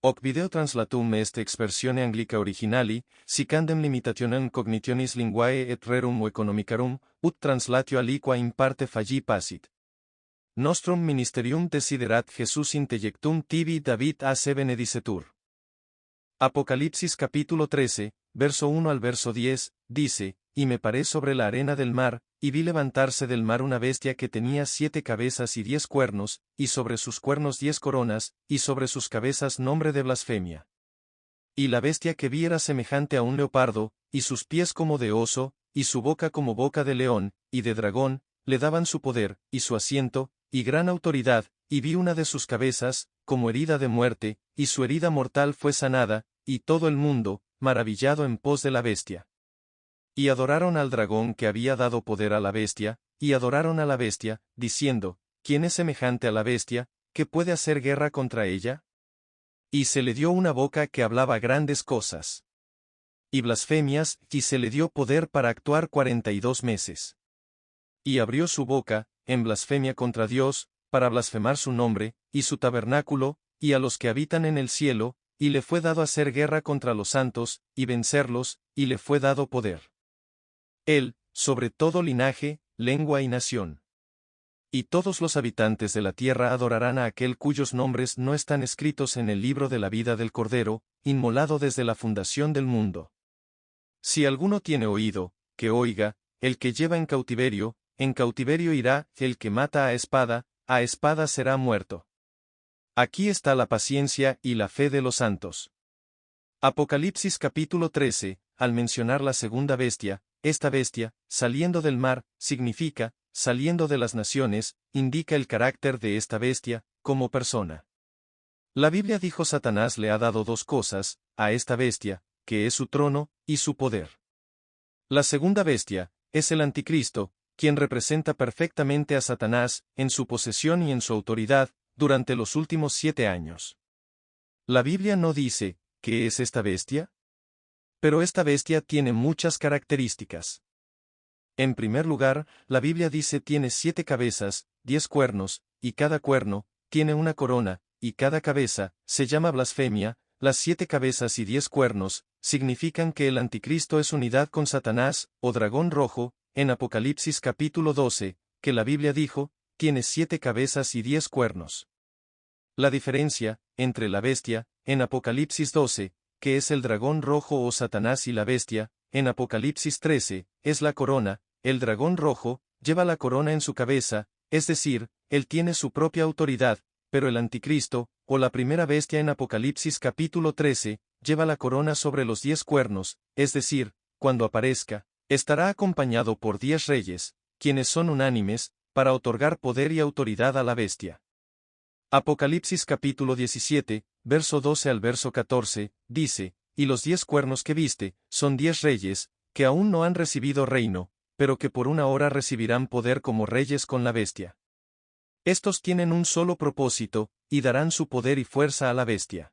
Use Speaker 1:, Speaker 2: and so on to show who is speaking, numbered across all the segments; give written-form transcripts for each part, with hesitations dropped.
Speaker 1: Hoc video translatum est expressione anglica originali, sicandem limitationem cognitionis linguae et rerum economicarum, ut translatio aliqua in parte falli passit. Nostrum ministerium desiderat Jesus intejectum tibi David a se benedicetur. Apocalipsis capítulo 13, verso 1 al verso 10, dice, y me paré sobre la arena del mar, y vi levantarse del mar una bestia que tenía 7 cabezas y 10 cuernos, y sobre sus cuernos 10 coronas, y sobre sus cabezas nombre de blasfemia. Y la bestia que vi era semejante a un leopardo, y sus pies como de oso, y su boca como boca de león, y de dragón, le daban su poder, y su asiento, y gran autoridad, y vi una de sus cabezas, como herida de muerte, y su herida mortal fue sanada, y todo el mundo, maravillado en pos de la bestia. Y adoraron al dragón que había dado poder a la bestia, y adoraron a la bestia, diciendo, ¿quién es semejante a la bestia, que puede hacer guerra contra ella? Y se le dio una boca que hablaba grandes cosas y blasfemias, y se le dio poder para actuar 42 meses. Y abrió su boca, en blasfemia contra Dios, para blasfemar su nombre, y su tabernáculo, y a los que habitan en el cielo, y le fue dado hacer guerra contra los santos, y vencerlos, y le fue dado poder. Él, sobre todo linaje, lengua y nación. Y todos los habitantes de la tierra adorarán a aquel cuyos nombres no están escritos en el libro de la vida del Cordero, inmolado desde la fundación del mundo. Si alguno tiene oído, que oiga, el que lleva en cautiverio irá, el que mata a espada será muerto. Aquí está la paciencia y la fe de los santos. Apocalipsis capítulo 13, al mencionar la segunda bestia, esta bestia, saliendo del mar, significa, saliendo de las naciones, indica el carácter de esta bestia, como persona. La Biblia dijo Satanás le ha dado 2 cosas, a esta bestia, que es su trono, y su poder. La segunda bestia, es el anticristo, quien representa perfectamente a Satanás, en su posesión y en su autoridad, durante los últimos 7 años. La Biblia no dice, ¿qué es esta bestia? Pero esta bestia tiene muchas características. En primer lugar, la Biblia dice tiene 7 cabezas, 10 cuernos, y cada cuerno, tiene una corona, y cada cabeza, se llama blasfemia. Las 7 cabezas y 10 cuernos, significan que el anticristo es unidad con Satanás, o dragón rojo, en Apocalipsis capítulo 12, que la Biblia dijo, tiene 7 cabezas y 10 cuernos. La diferencia, entre la bestia, en Apocalipsis 12, que es el dragón rojo o Satanás y la bestia, en Apocalipsis 13, es la corona. El dragón rojo, lleva la corona en su cabeza, es decir, él tiene su propia autoridad, pero el anticristo, o la primera bestia en Apocalipsis capítulo 13, lleva la corona sobre los 10 cuernos, es decir, cuando aparezca, estará acompañado por 10 reyes, quienes son unánimes, para otorgar poder y autoridad a la bestia. Apocalipsis capítulo 17, verso 12 al verso 14, dice, y los 10 cuernos que viste, son 10 reyes, que aún no han recibido reino, pero que por una hora recibirán poder como reyes con la bestia. Estos tienen un solo propósito, y darán su poder y fuerza a la bestia.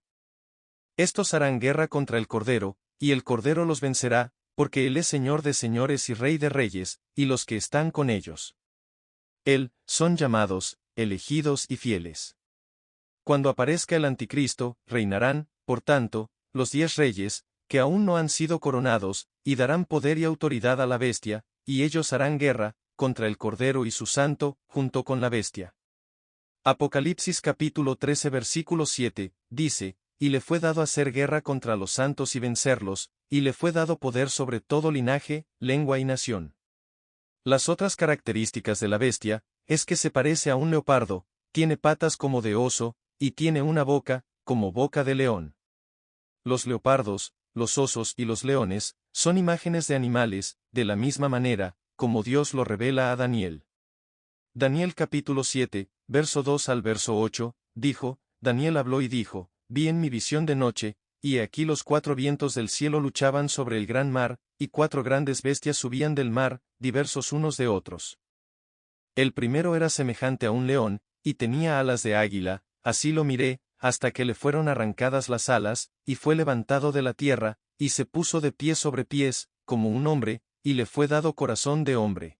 Speaker 1: Estos harán guerra contra el Cordero, y el Cordero los vencerá, porque Él es Señor de señores y Rey de reyes, y los que están con ellos. Él, son llamados, elegidos y fieles. Cuando aparezca el anticristo, reinarán, por tanto, los 10 reyes, que aún no han sido coronados, y darán poder y autoridad a la bestia, y ellos harán guerra, contra el Cordero y su santo, junto con la bestia. Apocalipsis capítulo 13 versículo 7, dice, y le fue dado hacer guerra contra los santos y vencerlos, y le fue dado poder sobre todo linaje, lengua y nación. Las otras características de la bestia, es que se parece a un leopardo, tiene patas como de oso, y tiene una boca, como boca de león. Los leopardos, los osos y los leones, son imágenes de animales, de la misma manera, como Dios lo revela a Daniel. Daniel capítulo 7, verso 2 al verso 8, dijo, Daniel habló y dijo, vi en mi visión de noche, y aquí los 4 vientos del cielo luchaban sobre el gran mar, y 4 grandes bestias subían del mar, diversos unos de otros. El primero era semejante a un león, y tenía alas de águila, así lo miré, hasta que le fueron arrancadas las alas, y fue levantado de la tierra, y se puso de pies sobre pies, como un hombre, y le fue dado corazón de hombre.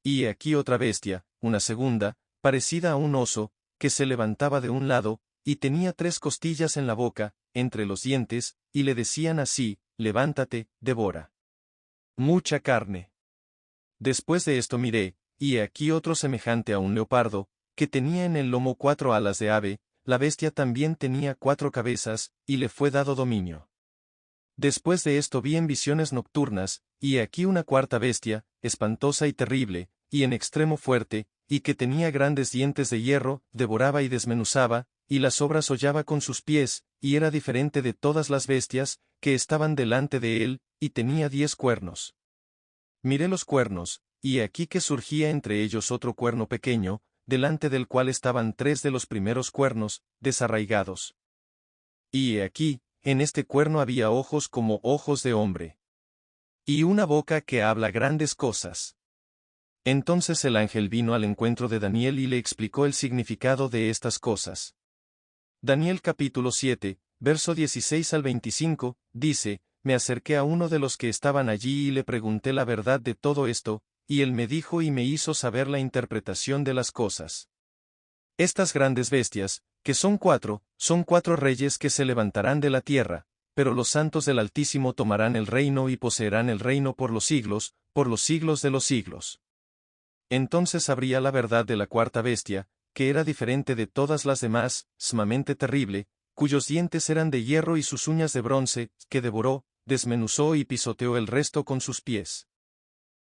Speaker 1: Y aquí otra bestia, una segunda, parecida a un oso, que se levantaba de un lado, y tenía 3 costillas en la boca, entre los dientes, y le decían así: levántate, devora. Mucha carne. Después de esto miré, y he aquí otro semejante a un leopardo, que tenía en el lomo 4 alas de ave. La bestia también tenía 4 cabezas, y le fue dado dominio. Después de esto vi en visiones nocturnas, y he aquí una cuarta bestia, espantosa y terrible, y en extremo fuerte, y que tenía grandes dientes de hierro, devoraba y desmenuzaba, y las obras hollaba con sus pies, y era diferente de todas las bestias, que estaban delante de él, y tenía 10 cuernos. Miré los cuernos, y he aquí que surgía entre ellos otro cuerno pequeño, delante del cual estaban 3 de los primeros cuernos, desarraigados. Y he aquí, en este cuerno había ojos como ojos de hombre. Y una boca que habla grandes cosas. Entonces el ángel vino al encuentro de Daniel y le explicó el significado de estas cosas. Daniel capítulo 7, verso 16 al 25, dice: Me acerqué a uno de los que estaban allí y le pregunté la verdad de todo esto, y él me dijo y me hizo saber la interpretación de las cosas. Estas grandes bestias, que son 4, son 4 reyes que se levantarán de la tierra, pero los santos del Altísimo tomarán el reino y poseerán el reino por los siglos de los siglos. Entonces sabría la verdad de la cuarta bestia, que era diferente de todas las demás, sumamente terrible, cuyos dientes eran de hierro y sus uñas de bronce, que devoró, desmenuzó y pisoteó el resto con sus pies.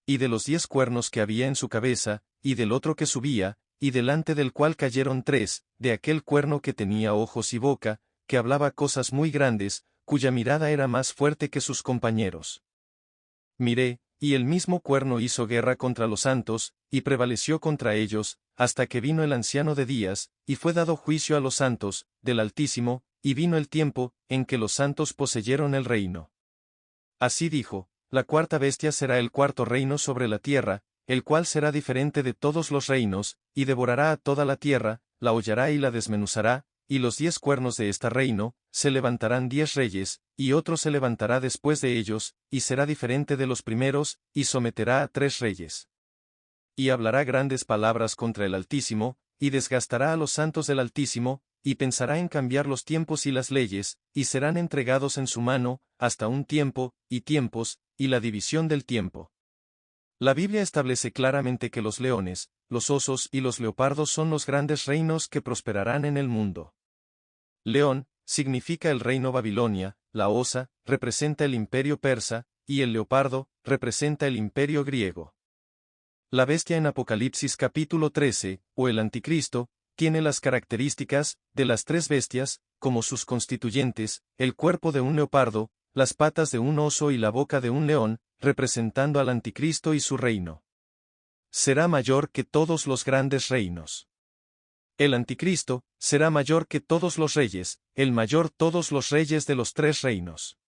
Speaker 1: Y de los 10 cuernos que había en su cabeza, y del otro que subía, y delante del cual cayeron 3, de aquel cuerno que tenía ojos y boca, que hablaba cosas muy grandes, cuya mirada era más fuerte que sus compañeros. Miré, y el mismo cuerno hizo guerra contra los santos, y prevaleció contra ellos, hasta que vino el anciano de días, y fue dado juicio a los santos, del Altísimo, y vino el tiempo, en que los santos poseyeron el reino. Así dijo: la cuarta bestia será el cuarto reino sobre la tierra, el cual será diferente de todos los reinos, y devorará a toda la tierra, la hollará y la desmenuzará, y los 10 cuernos de este reino, se levantarán 10 reyes, y otro se levantará después de ellos, y será diferente de los primeros, y someterá a 3 reyes. Y hablará grandes palabras contra el Altísimo, y desgastará a los santos del Altísimo, y pensará en cambiar los tiempos y las leyes, y serán entregados en su mano, hasta un tiempo, y tiempos, y la división del tiempo. La Biblia establece claramente que los leones, los osos y los leopardos son los grandes reinos que prosperarán en el mundo. León significa el reino Babilonia, la osa representa el imperio persa, y el leopardo representa el imperio griego. La bestia en Apocalipsis capítulo 13, o el anticristo, tiene las características de las 3 bestias, como sus constituyentes: el cuerpo de un leopardo, las patas de un oso y la boca de un león, representando al anticristo y su reino. Será mayor que todos los grandes reinos. El anticristo será mayor que todos los reyes, el mayor todos los reyes de los 3 reinos.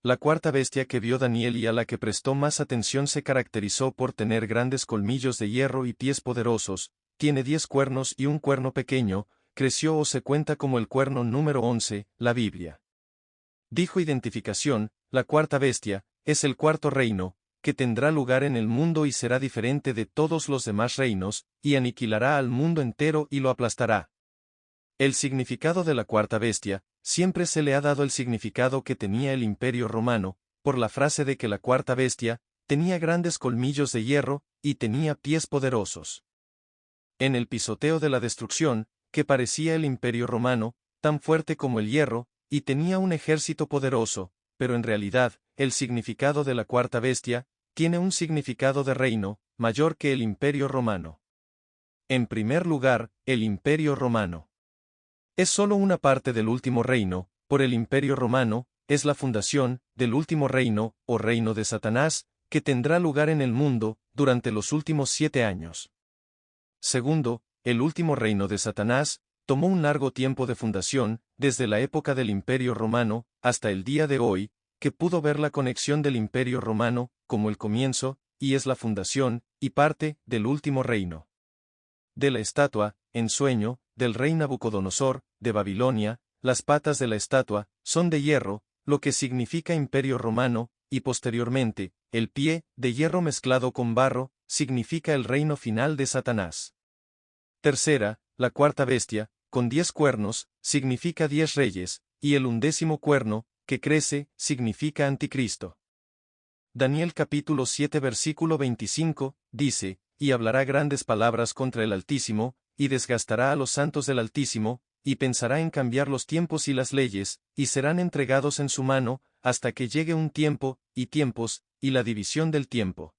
Speaker 1: La cuarta bestia que vio Daniel y a la que prestó más atención se caracterizó por tener grandes colmillos de hierro y pies poderosos, tiene 10 cuernos y un cuerno pequeño, creció o se cuenta como el cuerno número 11, la Biblia. Dijo identificación: la cuarta bestia es el cuarto reino, que tendrá lugar en el mundo y será diferente de todos los demás reinos, y aniquilará al mundo entero y lo aplastará. El significado de la cuarta bestia, siempre se le ha dado el significado que tenía el Imperio Romano, por la frase de que la cuarta bestia tenía grandes colmillos de hierro, y tenía pies poderosos. En el pisoteo de la destrucción, que parecía el Imperio Romano, tan fuerte como el hierro, y tenía un ejército poderoso, pero en realidad, el significado de la cuarta bestia tiene un significado de reino, mayor que el Imperio Romano. En primer lugar, el Imperio Romano es solo una parte del último reino. Por el Imperio Romano, es la fundación del último reino, o reino de Satanás, que tendrá lugar en el mundo, durante los últimos 7 años. Segundo, el último reino de Satanás tomó un largo tiempo de fundación, desde la época del Imperio Romano, hasta el día de hoy, que pudo ver la conexión del Imperio Romano, como el comienzo, y es la fundación, y parte, del último reino. De la estatua, en sueño, del rey Nabucodonosor, de Babilonia, las patas de la estatua son de hierro, lo que significa Imperio Romano, y posteriormente, el pie, de hierro mezclado con barro, significa el reino final de Satanás. Tercera, la cuarta bestia, con 10 cuernos, significa 10 reyes, y el 11º cuerno, que crece, significa anticristo. Daniel capítulo 7 versículo 25, dice, y hablará grandes palabras contra el Altísimo, y desgastará a los santos del Altísimo, y pensará en cambiar los tiempos y las leyes, y serán entregados en su mano, hasta que llegue un tiempo, y tiempos, y la división del tiempo.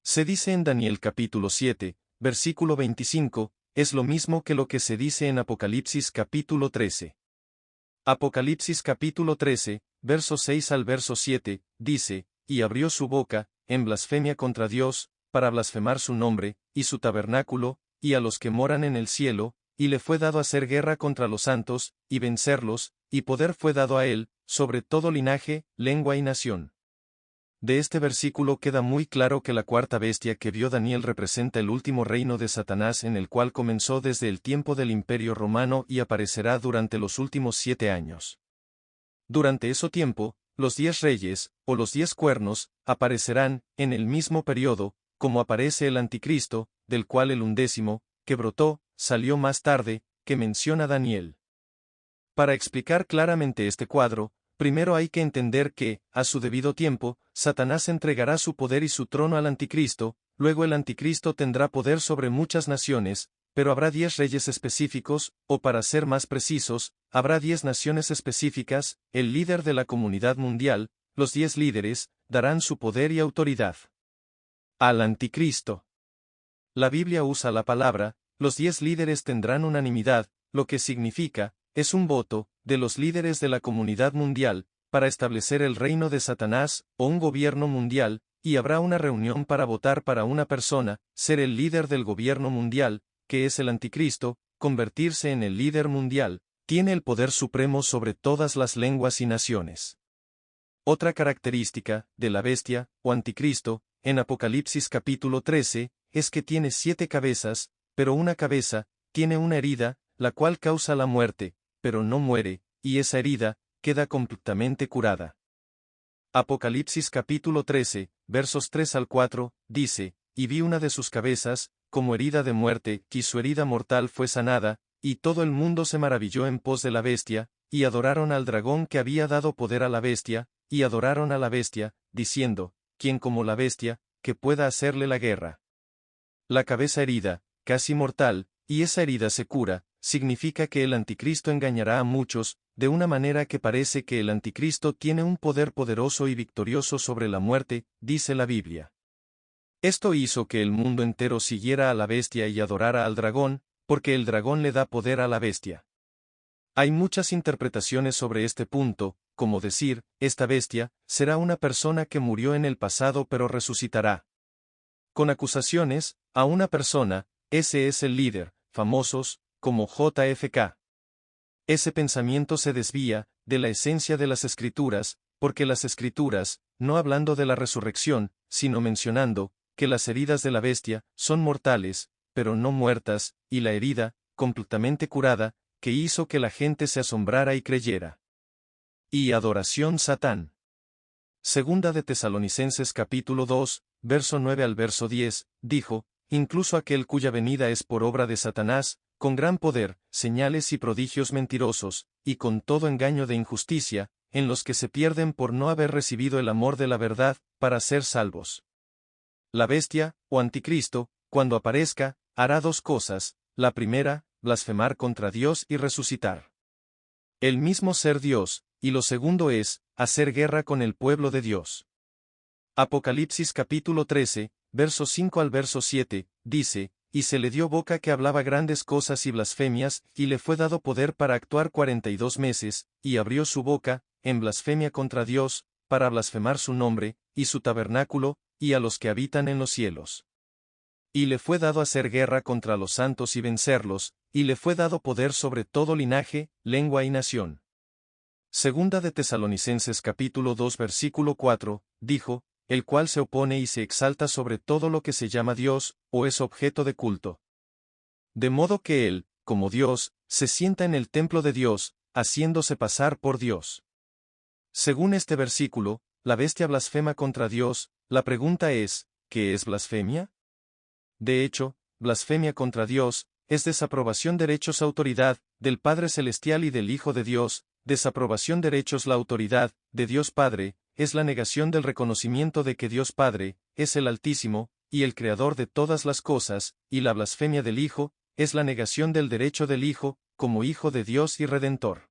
Speaker 1: Se dice en Daniel capítulo 7, versículo 25, es lo mismo que lo que se dice en Apocalipsis capítulo 13. Apocalipsis capítulo 13, verso 6 al verso 7, dice, y abrió su boca, en blasfemia contra Dios, para blasfemar su nombre, y su tabernáculo, y a los que moran en el cielo, y le fue dado hacer guerra contra los santos, y vencerlos, y poder fue dado a él, sobre todo linaje, lengua y nación. De este versículo queda muy claro que la cuarta bestia que vio Daniel representa el último reino de Satanás, en el cual comenzó desde el tiempo del Imperio Romano y aparecerá durante los últimos 7 años. Durante ese tiempo, los 10 reyes, o los 10 cuernos, aparecerán, en el mismo periodo, como aparece el anticristo, del cual el 11º, que brotó, salió más tarde, que menciona Daniel. Para explicar claramente este cuadro, primero hay que entender que, a su debido tiempo, Satanás entregará su poder y su trono al anticristo, luego el anticristo tendrá poder sobre muchas naciones, pero habrá 10 reyes específicos, o para ser más precisos, habrá 10 naciones específicas, el líder de la comunidad mundial, los 10 líderes, darán su poder y autoridad al anticristo. La Biblia usa la palabra, los 10 líderes tendrán unanimidad, lo que significa, es un voto, de los líderes de la comunidad mundial, para establecer el reino de Satanás, o un gobierno mundial, y habrá una reunión para votar para una persona, ser el líder del gobierno mundial, que es el anticristo, convertirse en el líder mundial, tiene el poder supremo sobre todas las lenguas y naciones. Otra característica, de la bestia, o anticristo, en Apocalipsis capítulo 13, es que tiene 7 cabezas, pero una cabeza, tiene una herida, la cual causa la muerte, pero no muere, y esa herida, queda completamente curada. Apocalipsis capítulo 13, versos 3 al 4, dice, y vi una de sus cabezas, como herida de muerte, y su herida mortal fue sanada, y todo el mundo se maravilló en pos de la bestia, y adoraron al dragón que había dado poder a la bestia, y adoraron a la bestia, diciendo, ¿quién como la bestia, que pueda hacerle la guerra? La cabeza herida, casi mortal, y esa herida se cura, significa que el anticristo engañará a muchos, de una manera que parece que el anticristo tiene un poder poderoso y victorioso sobre la muerte, dice la Biblia. Esto hizo que el mundo entero siguiera a la bestia y adorara al dragón, porque el dragón le da poder a la bestia. Hay muchas interpretaciones sobre este punto, como decir, esta bestia, será una persona que murió en el pasado pero resucitará. Con acusaciones, a una persona, ese es el líder, famosos, como JFK. Ese pensamiento se desvía, de la esencia de las Escrituras, porque las Escrituras, no hablando de la resurrección, sino mencionando, que las heridas de la bestia, son mortales, pero no muertas, y la herida, completamente curada, que hizo que la gente se asombrara y creyera. Y adoración Satán. Segunda de Tesalonicenses capítulo 2, verso 9 al verso 10, dijo, incluso aquel cuya venida es por obra de Satanás, con gran poder, señales y prodigios mentirosos, y con todo engaño de injusticia, en los que se pierden por no haber recibido el amor de la verdad, para ser salvos. La bestia, o anticristo, cuando aparezca, hará 2 cosas, la primera, blasfemar contra Dios y resucitar. El mismo ser Dios, y lo segundo es, hacer guerra con el pueblo de Dios. Apocalipsis capítulo 13, verso 5 al verso 7, dice, y se le dio boca que hablaba grandes cosas y blasfemias, y le fue dado poder para actuar 42 meses, y abrió su boca, en blasfemia contra Dios, para blasfemar su nombre, y su tabernáculo, y a los que habitan en los cielos. Y le fue dado hacer guerra contra los santos y vencerlos, y le fue dado poder sobre todo linaje, lengua y nación. Segunda de Tesalonicenses capítulo 2 versículo 4, dijo, el cual se opone y se exalta sobre todo lo que se llama Dios, o es objeto de culto. De modo que él, como Dios, se sienta en el templo de Dios, haciéndose pasar por Dios. Según este versículo, la bestia blasfema contra Dios. La pregunta es, ¿qué es blasfemia? De hecho, blasfemia contra Dios, es desaprobación derechos autoridad, del Padre Celestial y del Hijo de Dios, desaprobación derechos la autoridad, de Dios Padre, es la negación del reconocimiento de que Dios Padre, es el Altísimo, y el Creador de todas las cosas, y la blasfemia del Hijo, es la negación del derecho del Hijo, como Hijo de Dios y Redentor.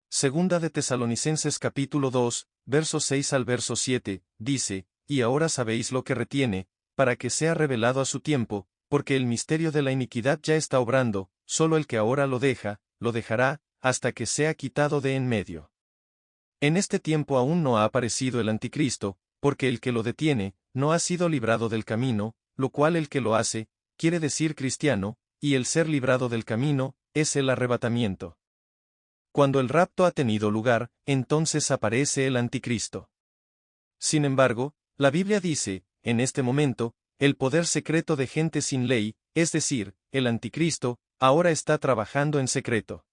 Speaker 1: Segunda de Tesalonicenses capítulo 2, verso 6 al verso 7, dice, y ahora sabéis lo que retiene, para que sea revelado a su tiempo, porque el misterio de la iniquidad ya está obrando, solo el que ahora lo deja, lo dejará, hasta que sea quitado de en medio. En este tiempo aún no ha aparecido el anticristo, porque el que lo detiene, no ha sido librado del camino, lo cual el que lo hace, quiere decir cristiano, y el ser librado del camino, es el arrebatamiento. Cuando el rapto ha tenido lugar, entonces aparece el anticristo. Sin embargo, la Biblia dice, en este momento, el poder secreto de gente sin ley, es decir, el anticristo, ahora está trabajando en secreto.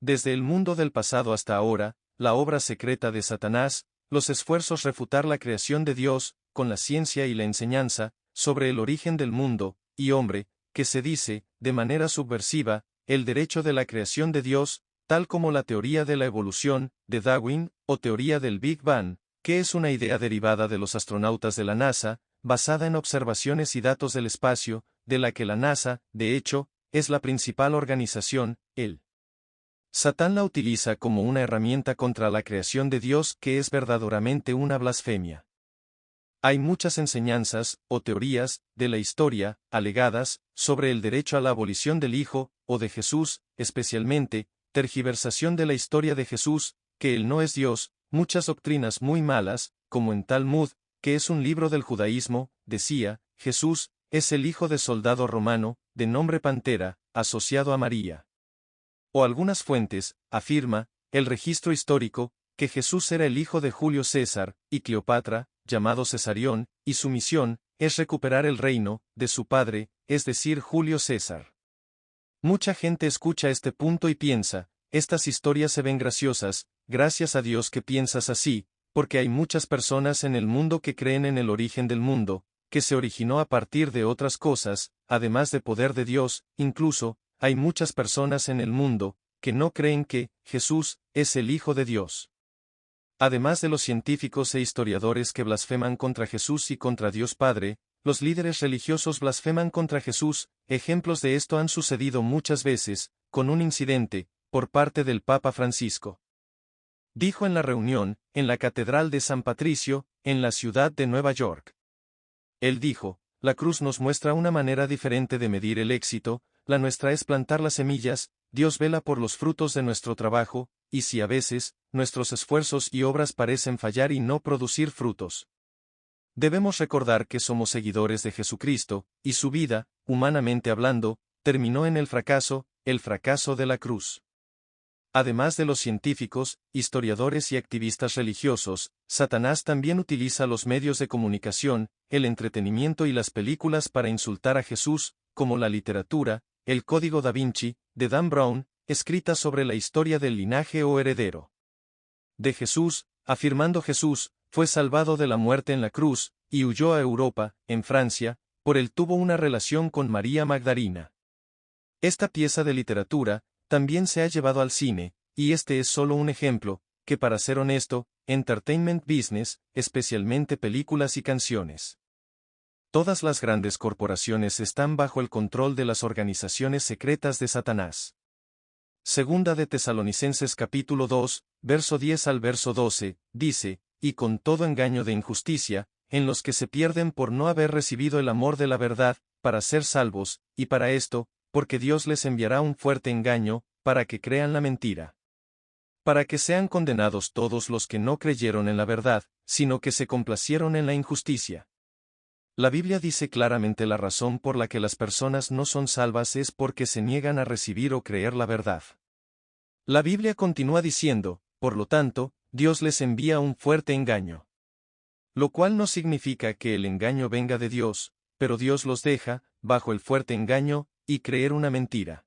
Speaker 1: Desde el mundo del pasado hasta ahora, la obra secreta de Satanás, los esfuerzos refutar la creación de Dios, con la ciencia y la enseñanza, sobre el origen del mundo, y hombre, que se dice, de manera subversiva, el derecho de la creación de Dios, tal como la teoría de la evolución, de Darwin, o teoría del Big Bang, que es una idea derivada de los astronautas de la NASA, basada en observaciones y datos del espacio, de la que la NASA, de hecho, es la principal organización, Satán la utiliza como una herramienta contra la creación de Dios que es verdaderamente una blasfemia. Hay muchas enseñanzas, o teorías, de la historia, alegadas, sobre el derecho a la abolición del Hijo, o de Jesús, especialmente, tergiversación de la historia de Jesús, que Él no es Dios, muchas doctrinas muy malas, como en Talmud, que es un libro del judaísmo, decía, Jesús, es el hijo de soldado romano, de nombre Pantera, asociado a María. O algunas fuentes, afirma, el registro histórico, que Jesús era el hijo de Julio César, y Cleopatra, llamado Cesarión, y su misión, es recuperar el reino, de su padre, es decir Julio César. Mucha gente escucha este punto y piensa, estas historias se ven graciosas, gracias a Dios que piensas así, porque hay muchas personas en el mundo que creen en el origen del mundo, que se originó a partir de otras cosas, además de poder de Dios, incluso, hay muchas personas en el mundo, que no creen que Jesús es el Hijo de Dios. Además de los científicos e historiadores que blasfeman contra Jesús y contra Dios Padre, los líderes religiosos blasfeman contra Jesús, ejemplos de esto han sucedido muchas veces, con un incidente, por parte del Papa Francisco. Dijo en la reunión, en la Catedral de San Patricio, en la ciudad de Nueva York. Él dijo, la cruz nos muestra una manera diferente de medir el éxito, la nuestra es plantar las semillas, Dios vela por los frutos de nuestro trabajo, y si a veces, nuestros esfuerzos y obras parecen fallar y no producir frutos. Debemos recordar que somos seguidores de Jesucristo, y su vida, humanamente hablando, terminó en el fracaso de la cruz. Además de los científicos, historiadores y activistas religiosos, Satanás también utiliza los medios de comunicación, el entretenimiento y las películas para insultar a Jesús, como la literatura, el Código da Vinci, de Dan Brown, escrita sobre la historia del linaje o heredero de Jesús, afirmando Jesús, fue salvado de la muerte en la cruz, y huyó a Europa, en Francia, por él tuvo una relación con María Magdalena. Esta pieza de literatura, también se ha llevado al cine, y este es solo un ejemplo, que para ser honesto, entertainment business, especialmente películas y canciones. Todas las grandes corporaciones están bajo el control de las organizaciones secretas de Satanás. Segunda de Tesalonicenses capítulo 2, verso 10 al verso 12, dice, y con todo engaño de injusticia, en los que se pierden por no haber recibido el amor de la verdad, para ser salvos, y para esto, porque Dios les enviará un fuerte engaño, para que crean la mentira. Para que sean condenados todos los que no creyeron en la verdad, sino que se complacieron en la injusticia. La Biblia dice claramente la razón por la que las personas no son salvas es porque se niegan a recibir o creer la verdad. La Biblia continúa diciendo, por lo tanto, Dios les envía un fuerte engaño. Lo cual no significa que el engaño venga de Dios, pero Dios los deja, bajo el fuerte engaño, y creer una mentira.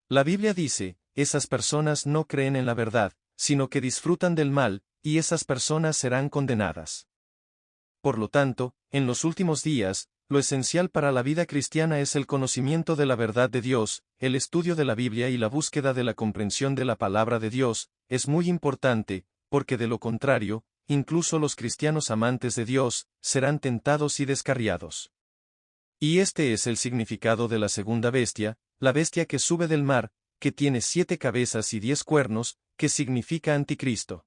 Speaker 1: La Biblia dice, esas personas no creen en la verdad, sino que disfrutan del mal, y esas personas serán condenadas. Por lo tanto, en los últimos días, Lo esencial para la vida cristiana es el conocimiento de la verdad de Dios, el estudio de la Biblia y la búsqueda de la comprensión de la palabra de Dios, es muy importante, porque de lo contrario, incluso los cristianos amantes de Dios, serán tentados y descarriados. Y este es el significado de la segunda bestia, la bestia que sube del mar, que tiene 7 cabezas y 10 cuernos, que significa Anticristo.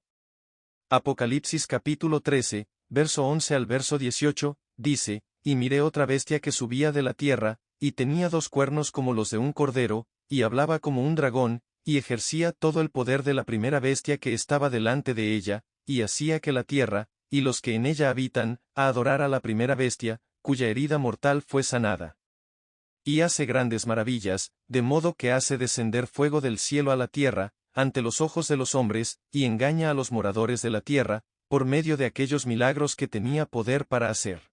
Speaker 1: Apocalipsis capítulo 13, verso 11 al verso 18, dice, y miré otra bestia que subía de la tierra, y tenía 2 cuernos como los de un cordero, y hablaba como un dragón, y ejercía todo el poder de la primera bestia que estaba delante de ella, y hacía que la tierra, y los que en ella habitan, a adorar a la primera bestia, cuya herida mortal fue sanada. Y hace grandes maravillas, de modo que hace descender fuego del cielo a la tierra, ante los ojos de los hombres, y engaña a los moradores de la tierra, por medio de aquellos milagros que tenía poder para hacer.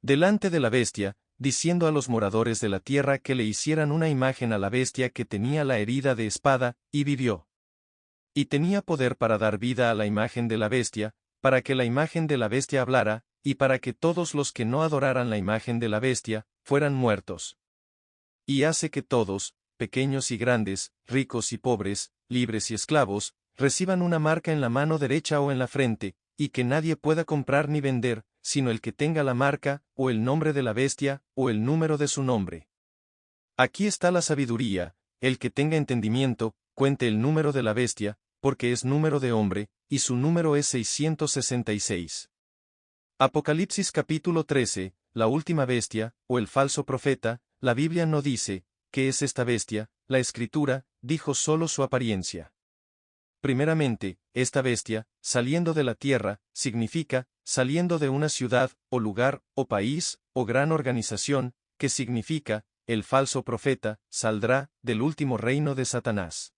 Speaker 1: Delante de la bestia, diciendo a los moradores de la tierra que le hicieran una imagen a la bestia que tenía la herida de espada, y vivió. Y tenía poder para dar vida a la imagen de la bestia, para que la imagen de la bestia hablara, y para que todos los que no adoraran la imagen de la bestia, fueran muertos. Y hace que todos, pequeños y grandes, ricos y pobres, libres y esclavos, reciban una marca en la mano derecha o en la frente, y que nadie pueda comprar ni vender, sino el que tenga la marca, o el nombre de la bestia, o el número de su nombre. Aquí está la sabiduría, el que tenga entendimiento, cuente el número de la bestia, porque es número de hombre, y su número es 666. Apocalipsis capítulo 13, la última bestia, o el falso profeta, la Biblia no dice, ¿qué es esta bestia? La Escritura, dijo solo su apariencia. Primeramente, esta bestia, saliendo de la tierra, significa, saliendo de una ciudad, o lugar, o país, o gran organización, que significa, el falso profeta, saldrá, del último reino de Satanás.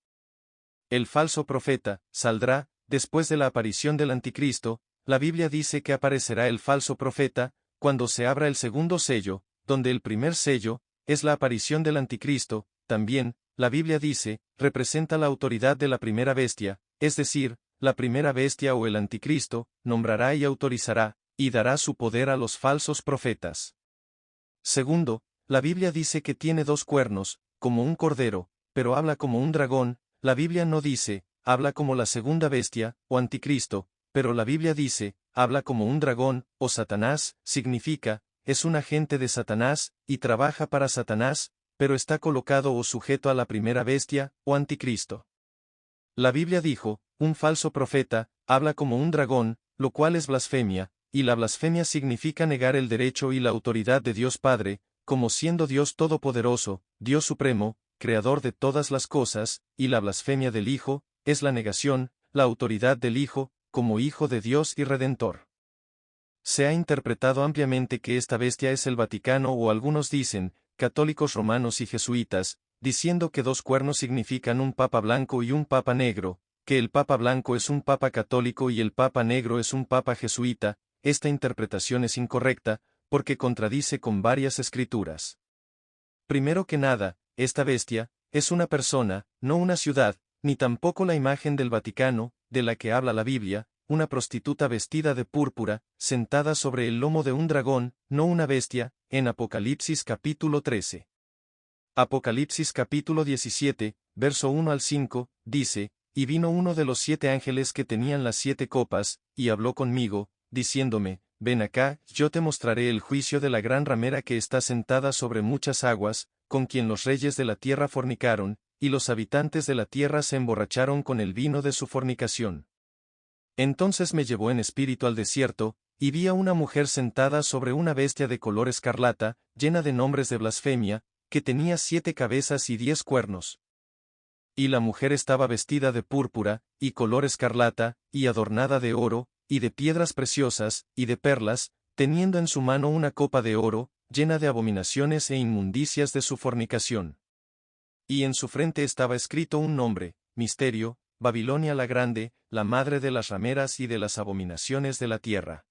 Speaker 1: El falso profeta, saldrá, después de la aparición del Anticristo, la Biblia dice que aparecerá el falso profeta, cuando se abra el segundo sello, donde el primer sello, es la aparición del Anticristo, también, la Biblia dice, representa la autoridad de la primera bestia, es decir, la primera bestia o el Anticristo, nombrará y autorizará, y dará su poder a los falsos profetas. Segundo, la Biblia dice que tiene 2 cuernos, como un cordero, pero habla como un dragón, la Biblia no dice, habla como la segunda bestia, o Anticristo, pero la Biblia dice, habla como un dragón, o Satanás, significa, es un agente de Satanás, y trabaja para Satanás, pero está colocado o sujeto a la primera bestia, o Anticristo. La Biblia dijo, un falso profeta, habla como un dragón, lo cual es blasfemia, y la blasfemia significa negar el derecho y la autoridad de Dios Padre, como siendo Dios Todopoderoso, Dios Supremo, Creador de todas las cosas, y la blasfemia del Hijo, es la negación, la autoridad del Hijo, como Hijo de Dios y Redentor. Se ha interpretado ampliamente que esta bestia es el Vaticano o algunos dicen, católicos romanos y jesuitas, diciendo que 2 cuernos significan un papa blanco y un papa negro, que el papa blanco es un papa católico y el papa negro es un papa jesuita. Esta interpretación es incorrecta, porque contradice con varias escrituras. Primero que nada, esta bestia, es una persona, no una ciudad, ni tampoco la imagen del Vaticano, de la que habla la Biblia, una prostituta vestida de púrpura, sentada sobre el lomo de un dragón, no una bestia, en Apocalipsis capítulo 13. Apocalipsis capítulo 17, verso 1 al 5, dice, y vino uno de los 7 ángeles que tenían las 7 copas, y habló conmigo, diciéndome, ven acá, yo te mostraré el juicio de la gran ramera que está sentada sobre muchas aguas, con quien los reyes de la tierra fornicaron, y los habitantes de la tierra se emborracharon con el vino de su fornicación. Entonces me llevó en espíritu al desierto, y vi a una mujer sentada sobre una bestia de color escarlata, llena de nombres de blasfemia, que tenía 7 cabezas y 10 cuernos. Y la mujer estaba vestida de púrpura, y color escarlata, y adornada de oro, y de piedras preciosas, y de perlas, teniendo en su mano una copa de oro, llena de abominaciones e inmundicias de su fornicación. Y en su frente estaba escrito un nombre, Misterio, Babilonia la Grande, la madre de las rameras y de las abominaciones de la tierra.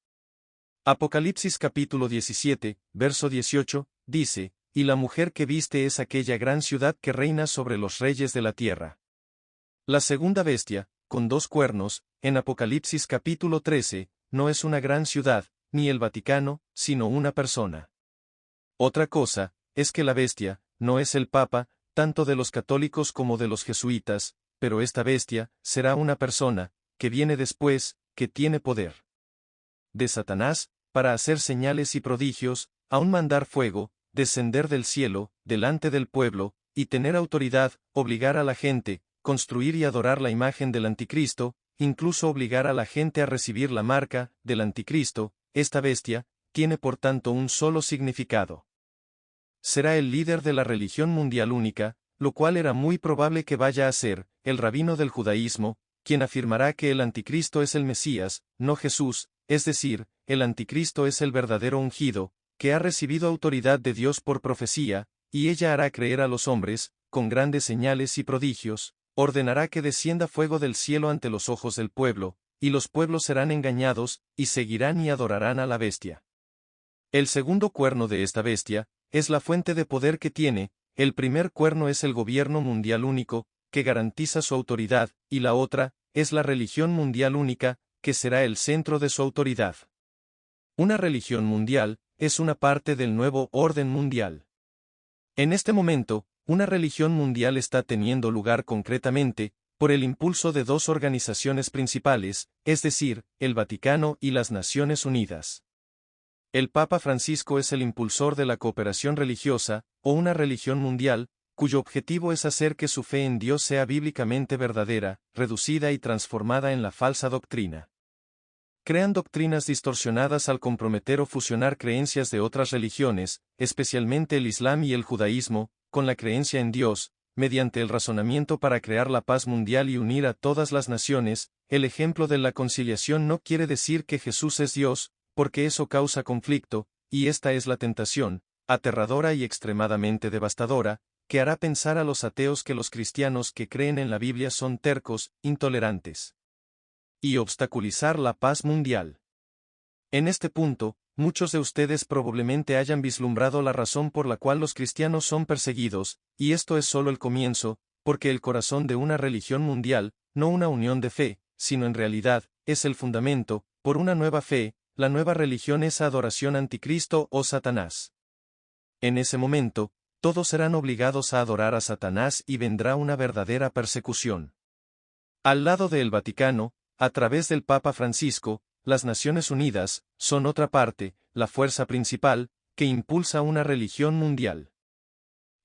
Speaker 1: Apocalipsis capítulo 17, verso 18, dice, y la mujer que viste es aquella gran ciudad que reina sobre los reyes de la tierra. La segunda bestia, con 2 cuernos, en Apocalipsis capítulo 13, no es una gran ciudad, ni el Vaticano, sino una persona. Otra cosa, es que la bestia, no es el Papa, tanto de los católicos como de los jesuitas, pero esta bestia, será una persona, que viene después, que tiene poder de Satanás, para hacer señales y prodigios, aun mandar fuego, descender del cielo, delante del pueblo, y tener autoridad, obligar a la gente, construir y adorar la imagen del anticristo, incluso obligar a la gente a recibir la marca del anticristo. Esta bestia tiene por tanto un solo significado. Será el líder de la religión mundial única, lo cual era muy probable que vaya a ser el rabino del judaísmo, quien afirmará que el anticristo es el Mesías, no Jesús, es decir, el anticristo es el verdadero ungido, que ha recibido autoridad de Dios por profecía, y ella hará creer a los hombres, con grandes señales y prodigios, ordenará que descienda fuego del cielo ante los ojos del pueblo, y los pueblos serán engañados, y seguirán y adorarán a la bestia. El segundo cuerno de esta bestia, es la fuente de poder que tiene. El primer cuerno es el gobierno mundial único, que garantiza su autoridad, y la otra, es la religión mundial única, que será el centro de su autoridad. Una religión mundial, es una parte del nuevo orden mundial. En este momento, una religión mundial está teniendo lugar concretamente, por el impulso de dos organizaciones principales, es decir, el Vaticano y las Naciones Unidas. El Papa Francisco es el impulsor de la cooperación religiosa, o una religión mundial, cuyo objetivo es hacer que su fe en Dios sea bíblicamente verdadera, reducida y transformada en la falsa doctrina. Crean doctrinas distorsionadas al comprometer o fusionar creencias de otras religiones, especialmente el Islam y el judaísmo, con la creencia en Dios, mediante el razonamiento para crear la paz mundial y unir a todas las naciones. El ejemplo de la conciliación no quiere decir que Jesús es Dios, porque eso causa conflicto, y esta es la tentación, aterradora y extremadamente devastadora, que hará pensar a los ateos que los cristianos que creen en la Biblia son tercos, intolerantes, y obstaculizar la paz mundial. En este punto, muchos de ustedes probablemente hayan vislumbrado la razón por la cual los cristianos son perseguidos, y esto es solo el comienzo, porque el corazón de una religión mundial, no una unión de fe, sino en realidad, es el fundamento, por una nueva fe. La nueva religión es adoración anticristo o Satanás. En ese momento, todos serán obligados a adorar a Satanás y vendrá una verdadera persecución. Al lado del Vaticano, a través del Papa Francisco, las Naciones Unidas son otra parte, la fuerza principal, que impulsa una religión mundial.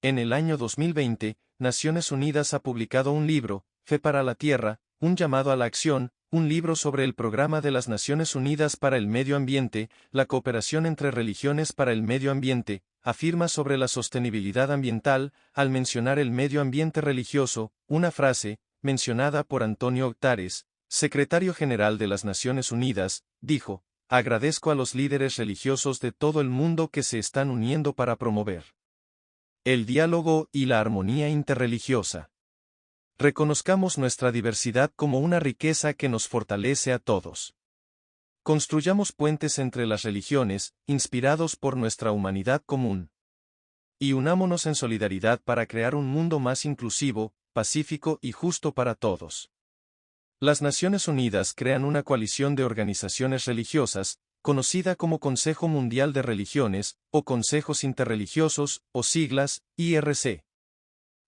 Speaker 1: En el año 2020, Naciones Unidas ha publicado un libro, Fe para la Tierra, un llamado a la acción, un libro sobre el programa de las Naciones Unidas para el Medio Ambiente, la cooperación entre religiones para el medio ambiente, afirma sobre la sostenibilidad ambiental, al mencionar el medio ambiente religioso, una frase, mencionada por Antonio Guterres, secretario general de las Naciones Unidas, dijo: agradezco a los líderes religiosos de todo el mundo que se están uniendo para promover el diálogo y la armonía interreligiosa. Reconozcamos nuestra diversidad como una riqueza que nos fortalece a todos. Construyamos puentes entre las religiones, inspirados por nuestra humanidad común. Y unámonos en solidaridad para crear un mundo más inclusivo, pacífico y justo para todos. Las Naciones Unidas crean una coalición de organizaciones religiosas, conocida como Consejo Mundial de Religiones, o Consejos Interreligiosos, o siglas, IRC.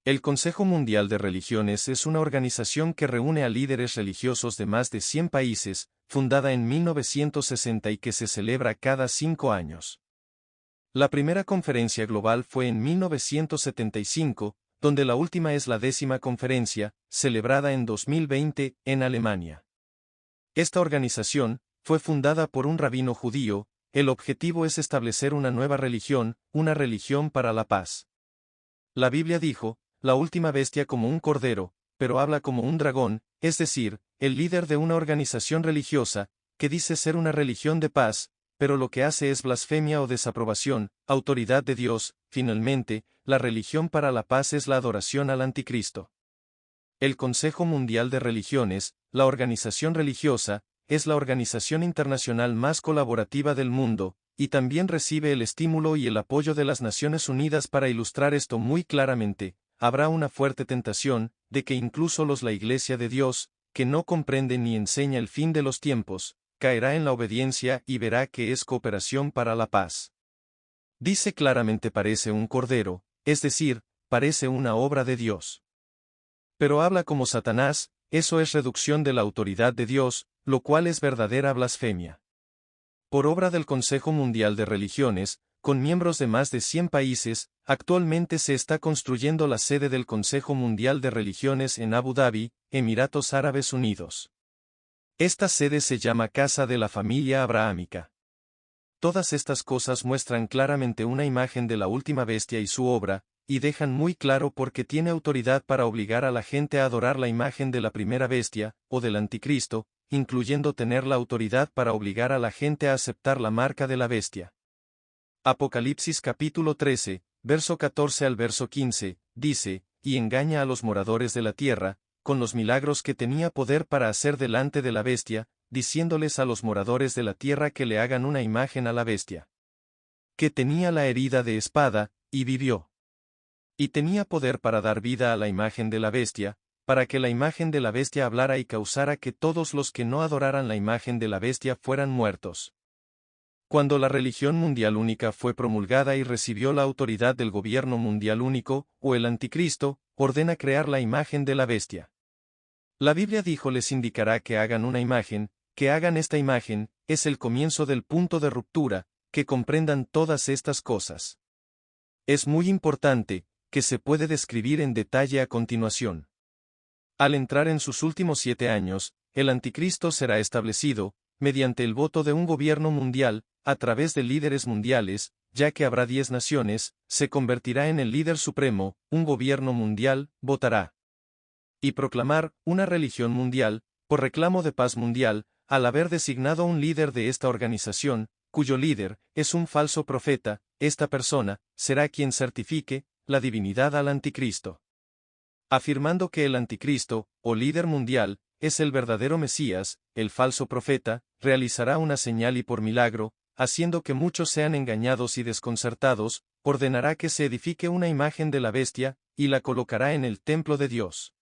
Speaker 1: El Consejo Mundial de Religiones es una organización que reúne a líderes religiosos de más de 100 países, fundada en 1960 y que se celebra cada 5 años. La primera conferencia global fue en 1975, donde la última es la 10ª conferencia, celebrada en 2020, en Alemania. Esta organización fue fundada por un rabino judío. El objetivo es establecer una nueva religión, una religión para la paz. La Biblia dijo: la última bestia como un cordero, pero habla como un dragón, es decir, el líder de una organización religiosa, que dice ser una religión de paz, pero lo que hace es blasfemia o desaprobación, autoridad de Dios. Finalmente, la religión para la paz es la adoración al anticristo. El Consejo Mundial de Religiones, la organización religiosa, es la organización internacional más colaborativa del mundo, y también recibe el estímulo y el apoyo de las Naciones Unidas. Para ilustrar esto muy claramente, habrá una fuerte tentación, de que incluso la Iglesia de Dios, que no comprende ni enseña el fin de los tiempos, caerá en la obediencia y verá que es cooperación para la paz. Dice claramente parece un cordero, es decir, parece una obra de Dios. Pero habla como Satanás, eso es reducción de la autoridad de Dios, lo cual es verdadera blasfemia. Por obra del Consejo Mundial de Religiones, con miembros de más de 100 países, actualmente se está construyendo la sede del Consejo Mundial de Religiones en Abu Dhabi, Emiratos Árabes Unidos. Esta sede se llama Casa de la Familia Abrahámica. Todas estas cosas muestran claramente una imagen de la última bestia y su obra, y dejan muy claro por qué tiene autoridad para obligar a la gente a adorar la imagen de la primera bestia, o del anticristo, incluyendo tener la autoridad para obligar a la gente a aceptar la marca de la bestia. Apocalipsis capítulo 13, verso 14 al verso 15, dice, y engaña a los moradores de la tierra, con los milagros que tenía poder para hacer delante de la bestia, diciéndoles a los moradores de la tierra que le hagan una imagen a la bestia. Que tenía la herida de espada, y vivió. Y tenía poder para dar vida a la imagen de la bestia, para que la imagen de la bestia hablara y causara que todos los que no adoraran la imagen de la bestia fueran muertos. Cuando la religión mundial única fue promulgada y recibió la autoridad del gobierno mundial único, o el anticristo, ordena crear la imagen de la bestia. La Biblia dijo les indicará que hagan una imagen, que hagan esta imagen, es el comienzo del punto de ruptura, que comprendan todas estas cosas. Es muy importante, que se puede describir en detalle a continuación. Al entrar en sus últimos 7 años, el anticristo será establecido, mediante el voto de un gobierno mundial, a través de líderes mundiales, ya que habrá 10 naciones, se convertirá en el líder supremo, un gobierno mundial, votará. Y proclamar una religión mundial, por reclamo de paz mundial, al haber designado un líder de esta organización, cuyo líder es un falso profeta, esta persona será quien certifique la divinidad al anticristo. Afirmando que el anticristo, o líder mundial, es el verdadero Mesías, el falso profeta, realizará una señal y por milagro, haciendo que muchos sean engañados y desconcertados, ordenará que se edifique una imagen de la bestia, y la colocará en el templo de Dios.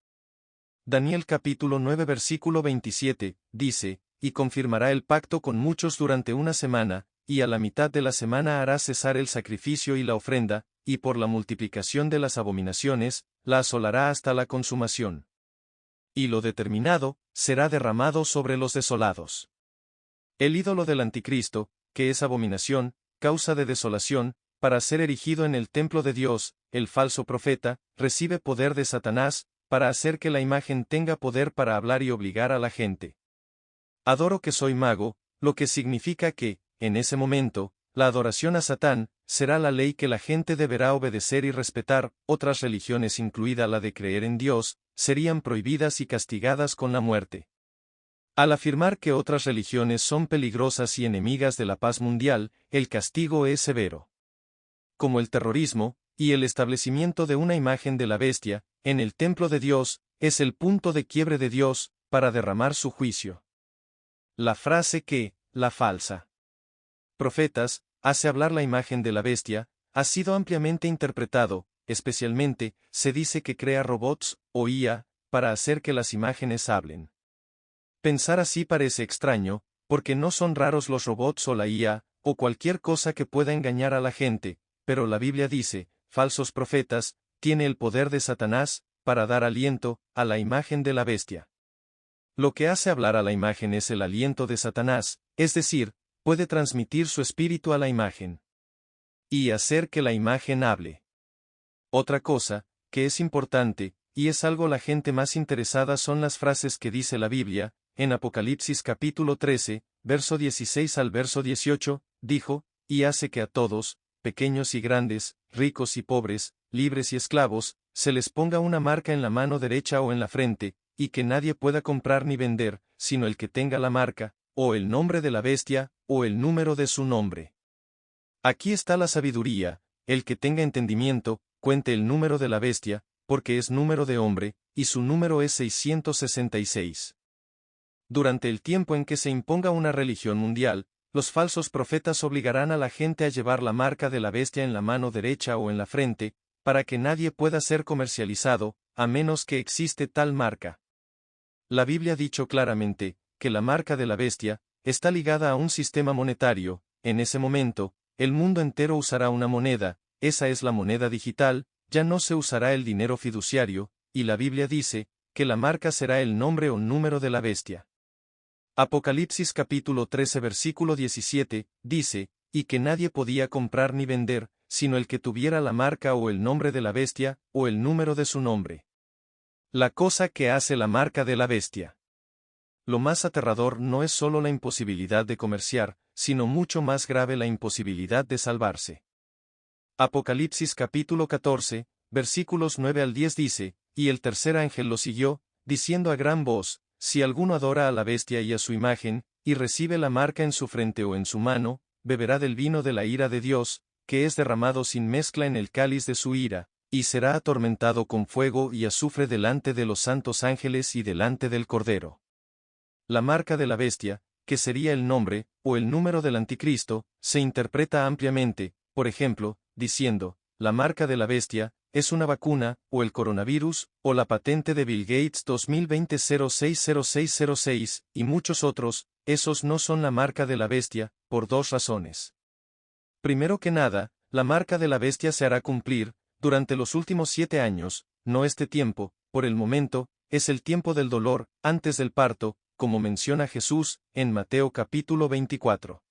Speaker 1: Daniel capítulo 9 versículo 27, dice, y confirmará el pacto con muchos durante una semana, y a la mitad de la semana hará cesar el sacrificio y la ofrenda, y por la multiplicación de las abominaciones, la asolará hasta la consumación. Y lo determinado, será derramado sobre los desolados. El ídolo del anticristo, que es abominación, causa de desolación, para ser erigido en el templo de Dios, el falso profeta, recibe poder de Satanás, para hacer que la imagen tenga poder para hablar y obligar a la gente. Adoro que soy mago, lo que significa que, en ese momento, la adoración a Satán, será la ley que la gente deberá obedecer y respetar, otras religiones incluida la de creer en Dios, serían prohibidas y castigadas con la muerte. Al afirmar que otras religiones son peligrosas y enemigas de la paz mundial, el castigo es severo. Como el terrorismo, y el establecimiento de una imagen de la bestia, en el templo de Dios, es el punto de quiebre de Dios, para derramar su juicio. La frase que, la falsa profetas, hace hablar la imagen de la bestia, ha sido ampliamente interpretado, especialmente, se dice que crea robots, o IA, para hacer que las imágenes hablen. Pensar así parece extraño, porque no son raros los robots o la IA, o cualquier cosa que pueda engañar a la gente, pero la Biblia dice, falsos profetas, tiene el poder de Satanás, para dar aliento, a la imagen de la bestia. Lo que hace hablar a la imagen es el aliento de Satanás, es decir, puede transmitir su espíritu a la imagen. Y hacer que la imagen hable. Otra cosa, que es importante, y es algo la gente más interesada son las frases que dice la Biblia, en Apocalipsis capítulo 13, verso 16 al verso 18, dijo, y hace que a todos, pequeños y grandes, ricos y pobres, libres y esclavos, se les ponga una marca en la mano derecha o en la frente, y que nadie pueda comprar ni vender, sino el que tenga la marca, o el nombre de la bestia, o el número de su nombre. Aquí está la sabiduría, el que tenga entendimiento, cuente el número de la bestia, porque es número de hombre, y su número es 666. Durante el tiempo en que se imponga una religión mundial, los falsos profetas obligarán a la gente a llevar la marca de la bestia en la mano derecha o en la frente, para que nadie pueda ser comercializado, a menos que existe tal marca. La Biblia ha dicho claramente, que la marca de la bestia, está ligada a un sistema monetario, en ese momento, el mundo entero usará una moneda, esa es la moneda digital, ya no se usará el dinero fiduciario, y la Biblia dice, que la marca será el nombre o número de la bestia. Apocalipsis capítulo 13 versículo 17, dice, y que nadie podía comprar ni vender, sino el que tuviera la marca o el nombre de la bestia, o el número de su nombre. La cosa que hace la marca de la bestia. Lo más aterrador no es solo la imposibilidad de comerciar, sino mucho más grave la imposibilidad de salvarse. Apocalipsis capítulo 14, versículos 9 al 10 dice, y el tercer ángel lo siguió, diciendo a gran voz, si alguno adora a la bestia y a su imagen, y recibe la marca en su frente o en su mano, beberá del vino de la ira de Dios, que es derramado sin mezcla en el cáliz de su ira, y será atormentado con fuego y azufre delante de los santos ángeles y delante del Cordero. La marca de la bestia, que sería el nombre, o el número del anticristo, se interpreta ampliamente, por ejemplo, diciendo, la marca de la bestia, es una vacuna, o el coronavirus, o la patente de Bill Gates 2020-060606, y muchos otros, esos no son la marca de la bestia, por dos razones. Primero que nada, la marca de la bestia se hará cumplir, durante los últimos 7 años, no este tiempo, por el momento, es el tiempo del dolor, antes del parto, como menciona Jesús, en Mateo capítulo 24.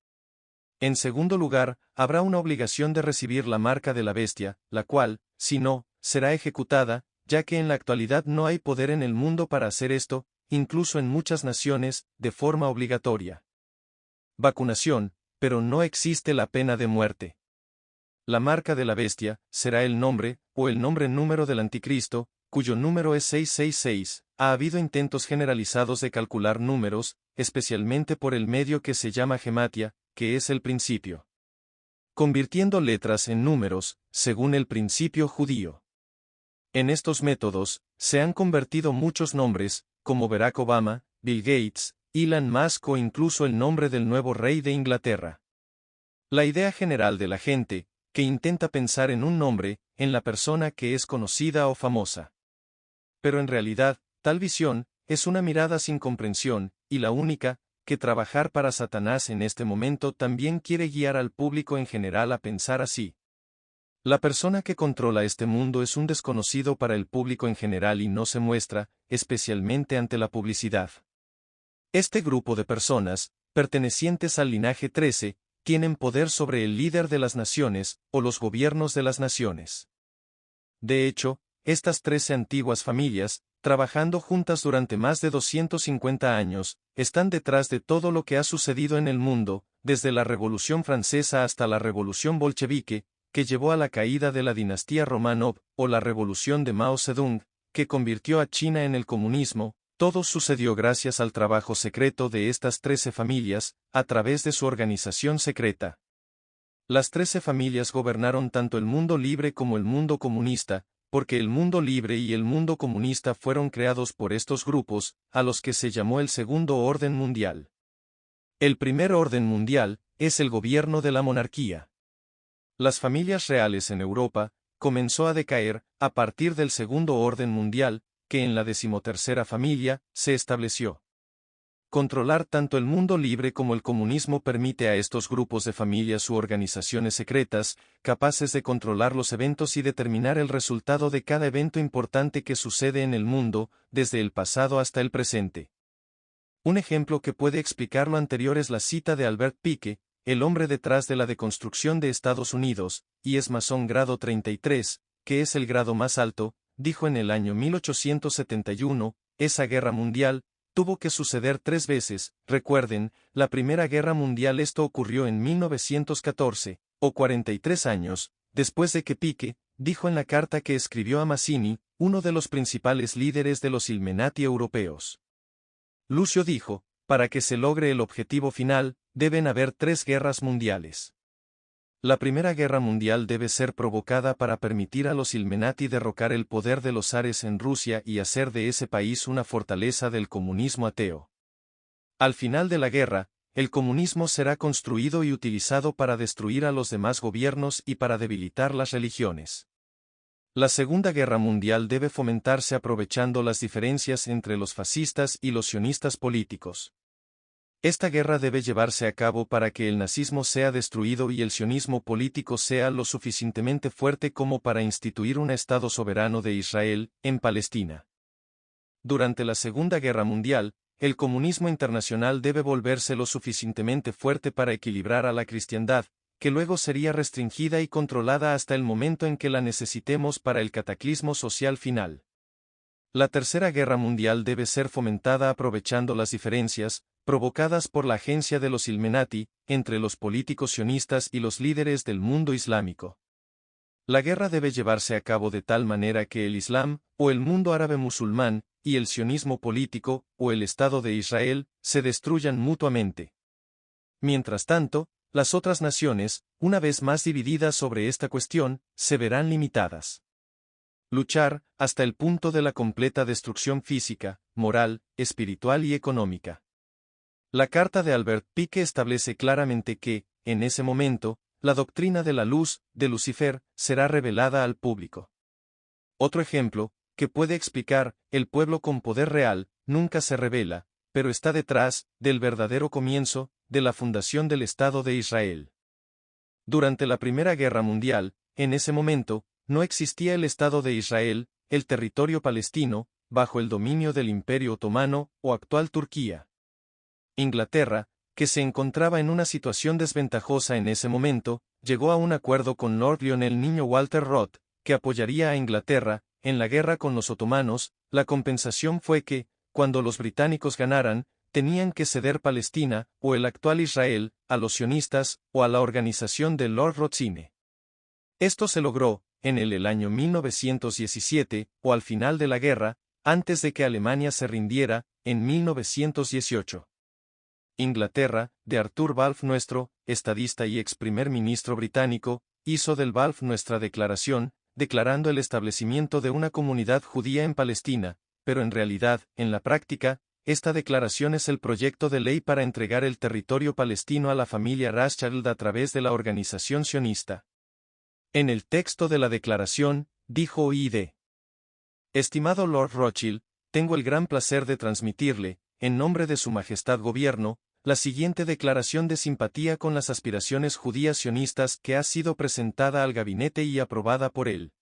Speaker 1: En segundo lugar, habrá una obligación de recibir la marca de la bestia, la cual, si no, será ejecutada, ya que en la actualidad no hay poder en el mundo para hacer esto, incluso en muchas naciones, de forma obligatoria. Vacunación, pero no existe la pena de muerte. La marca de la bestia, será el nombre, o el nombre número del anticristo, cuyo número es 666, ha habido intentos generalizados de calcular números, especialmente por el medio que se llama gematia, que es el principio. Convirtiendo letras en números, según el principio judío. En estos métodos, se han convertido muchos nombres, como Barack Obama, Bill Gates, Elon Musk o incluso el nombre del nuevo rey de Inglaterra. La idea general de la gente, que intenta pensar en un nombre, en la persona que es conocida o famosa. Pero en realidad, tal visión, es una mirada sin comprensión, y la única, que trabajar para Satanás en este momento también quiere guiar al público en general a pensar así. La persona que controla este mundo es un desconocido para el público en general y no se muestra, especialmente ante la publicidad. Este grupo de personas, pertenecientes al linaje 13, tienen poder sobre el líder de las naciones, o los gobiernos de las naciones. De hecho, estas 13 antiguas familias, trabajando juntas durante más de 250 años, están detrás de todo lo que ha sucedido en el mundo, desde la Revolución Francesa hasta la Revolución Bolchevique, que llevó a la caída de la dinastía Romanov, o la Revolución de Mao Zedong, que convirtió a China en el comunismo. Todo sucedió gracias al trabajo secreto de estas 13 familias, a través de su organización secreta. Las 13 familias gobernaron tanto el mundo libre como el mundo comunista, porque el mundo libre y el mundo comunista fueron creados por estos grupos, a los que se llamó el Segundo Orden Mundial. El primer orden mundial es el gobierno de la monarquía. Las familias reales en Europa comenzó a decaer a partir del Segundo Orden Mundial, que en la 13ª familia se estableció. Controlar tanto el mundo libre como el comunismo permite a estos grupos de familias u organizaciones secretas, capaces de controlar los eventos y determinar el resultado de cada evento importante que sucede en el mundo, desde el pasado hasta el presente. Un ejemplo que puede explicar lo anterior es la cita de Albert Pike, el hombre detrás de la deconstrucción de Estados Unidos, y es masón grado 33, que es el grado más alto, dijo en el año 1871, esa guerra mundial tuvo que suceder 3 veces, recuerden, la Primera Guerra Mundial esto ocurrió en 1914, o 43 años, después de que Pike, dijo en la carta que escribió a Mazzini, uno de los principales líderes de los Illuminati europeos. Lucio dijo, para que se logre el objetivo final, deben haber 3 guerras mundiales. La Primera Guerra Mundial debe ser provocada para permitir a los Illuminati derrocar el poder de los zares en Rusia y hacer de ese país una fortaleza del comunismo ateo. Al final de la guerra, el comunismo será construido y utilizado para destruir a los demás gobiernos y para debilitar las religiones. La Segunda Guerra Mundial debe fomentarse aprovechando las diferencias entre los fascistas y los sionistas políticos. Esta guerra debe llevarse a cabo para que el nazismo sea destruido y el sionismo político sea lo suficientemente fuerte como para instituir un Estado soberano de Israel, en Palestina. Durante la Segunda Guerra Mundial, el comunismo internacional debe volverse lo suficientemente fuerte para equilibrar a la cristiandad, que luego sería restringida y controlada hasta el momento en que la necesitemos para el cataclismo social final. La Tercera Guerra Mundial debe ser fomentada aprovechando las diferencias, provocadas por la agencia de los Illuminati, entre los políticos sionistas y los líderes del mundo islámico. La guerra debe llevarse a cabo de tal manera que el Islam, o el mundo árabe musulmán, y el sionismo político, o el Estado de Israel, se destruyan mutuamente. Mientras tanto, las otras naciones, una vez más divididas sobre esta cuestión, se verán limitadas. Luchar, hasta el punto de la completa destrucción física, moral, espiritual y económica. La carta de Albert Pike establece claramente que, en ese momento, la doctrina de la luz, de Lucifer, será revelada al público. Otro ejemplo, que puede explicar, el pueblo con poder real, nunca se revela, pero está detrás, del verdadero comienzo, de la fundación del Estado de Israel. Durante la Primera Guerra Mundial, en ese momento, no existía el Estado de Israel, el territorio palestino, bajo el dominio del Imperio Otomano, o actual Turquía. Inglaterra, que se encontraba en una situación desventajosa en ese momento, llegó a un acuerdo con Lord Lionel Niño Walter Roth, que apoyaría a Inglaterra, en la guerra con los otomanos. La compensación fue que, cuando los británicos ganaran, tenían que ceder Palestina, o el actual Israel, a los sionistas, o a la organización de Lord Rothschild. Esto se logró, en el año 1917, o al final de la guerra, antes de que Alemania se rindiera, en 1918. Inglaterra, de Arthur Balfour nuestro, estadista y ex primer ministro británico, hizo del Balfour nuestra declaración, declarando el establecimiento de una comunidad judía en Palestina, pero en realidad, en la práctica, esta declaración es el proyecto de ley para entregar el territorio palestino a la familia Rothschild a través de la organización sionista. En el texto de la declaración, dijo I.D. Estimado Lord Rothschild, tengo el gran placer de transmitirle, en nombre de Su Majestad Gobierno, la siguiente declaración de simpatía con las aspiraciones judías sionistas que ha sido presentada al gabinete y aprobada por él.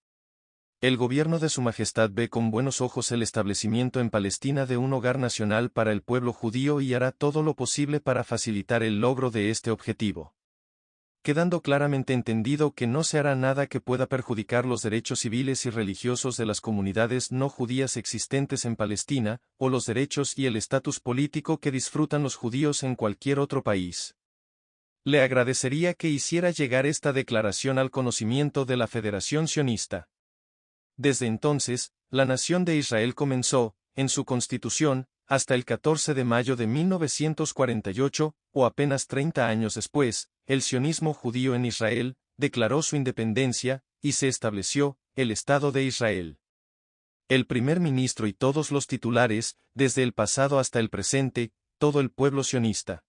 Speaker 1: El gobierno de Su Majestad ve con buenos ojos el establecimiento en Palestina de un hogar nacional para el pueblo judío y hará todo lo posible para facilitar el logro de este objetivo. Quedando claramente entendido que no se hará nada que pueda perjudicar los derechos civiles y religiosos de las comunidades no judías existentes en Palestina, o los derechos y el estatus político que disfrutan los judíos en cualquier otro país. Le agradecería que hiciera llegar esta declaración al conocimiento de la Federación Sionista. Desde entonces, la nación de Israel comenzó, en su constitución, hasta el 14 de mayo de 1948, o apenas 30 años después, el sionismo judío en Israel, declaró su independencia, y se estableció, el Estado de Israel. El primer ministro y todos los titulares, desde el pasado hasta el presente, todo el pueblo sionista.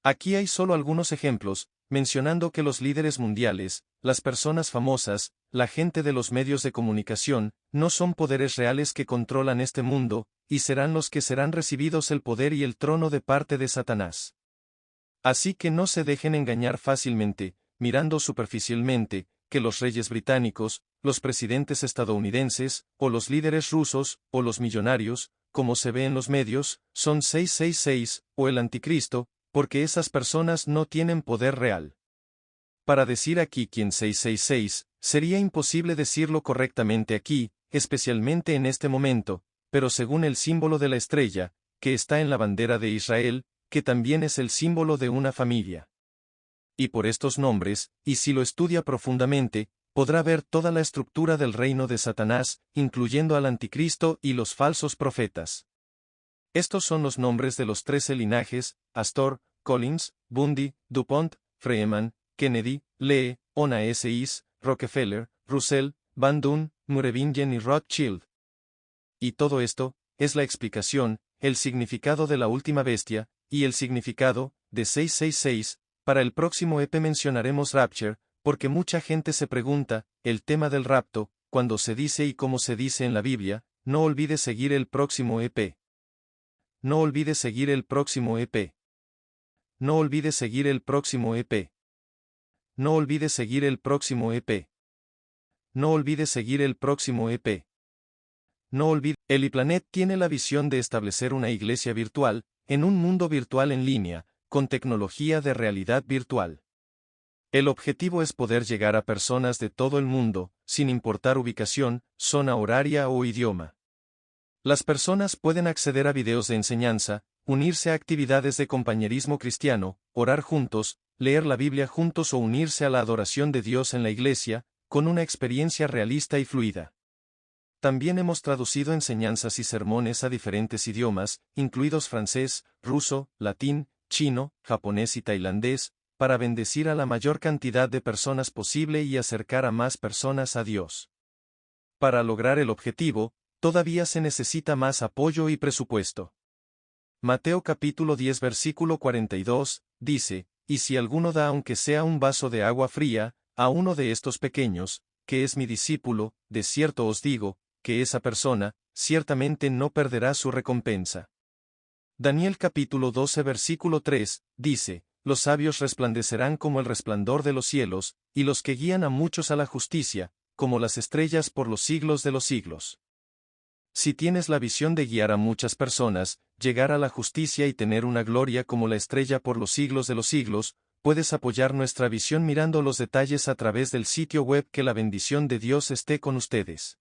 Speaker 1: Aquí hay solo algunos ejemplos, mencionando que los líderes mundiales, las personas famosas, la gente de los medios de comunicación, no son poderes reales que controlan este mundo, y serán los que serán recibidos el poder y el trono de parte de Satanás. Así que no se dejen engañar fácilmente, mirando superficialmente, que los reyes británicos, los presidentes estadounidenses, o los líderes rusos, o los millonarios, como se ve en los medios, son 666, o el anticristo, porque esas personas no tienen poder real. Para decir aquí quién 666, sería imposible decirlo correctamente aquí, especialmente en este momento, pero según el símbolo de la estrella, que está en la bandera de Israel, que también es el símbolo de una familia. Y por estos nombres, y si lo estudia profundamente, podrá ver toda la estructura del reino de Satanás, incluyendo al anticristo y los falsos profetas. Estos son los nombres de los 13 linajes: Astor, Collins, Bundy, DuPont, Freeman, Kennedy, Lee, Onassis, Rockefeller, Russell, Van Duyn, Merovingian y Rothschild. Y todo esto, es la explicación, el significado de la última bestia, y el significado, de 666, para el próximo EP mencionaremos Rapture, porque mucha gente se pregunta, el tema del rapto, cuando se dice y cómo se dice en la Biblia. No olvide seguir el próximo EP. No olvide seguir el próximo EP. No olvides seguir el próximo EP. No olvides seguir el próximo EP. No olvides seguir el próximo EP. No olvides. Eliplanet tiene la visión de establecer una iglesia virtual, en un mundo virtual en línea, con tecnología de realidad virtual. El objetivo es poder llegar a personas de todo el mundo, sin importar ubicación, zona horaria o idioma. Las personas pueden acceder a videos de enseñanza, unirse a actividades de compañerismo cristiano, orar juntos, leer la Biblia juntos o unirse a la adoración de Dios en la iglesia, con una experiencia realista y fluida. También hemos traducido enseñanzas y sermones a diferentes idiomas, incluidos francés, ruso, latín, chino, japonés y tailandés, para bendecir a la mayor cantidad de personas posible y acercar a más personas a Dios. Para lograr el objetivo, todavía se necesita más apoyo y presupuesto. Mateo capítulo 10 versículo 42, dice, y si alguno da aunque sea un vaso de agua fría, a uno de estos pequeños, que es mi discípulo, de cierto os digo, que esa persona, ciertamente no perderá su recompensa. Daniel capítulo 12 versículo 3, dice, los sabios resplandecerán como el resplandor de los cielos, y los que guían a muchos a la justicia, como las estrellas por los siglos de los siglos. Si tienes la visión de guiar a muchas personas, llegar a la justicia y tener una gloria como la estrella por los siglos de los siglos, puedes apoyar nuestra visión mirando los detalles a través del sitio web. Que la bendición de Dios esté con ustedes.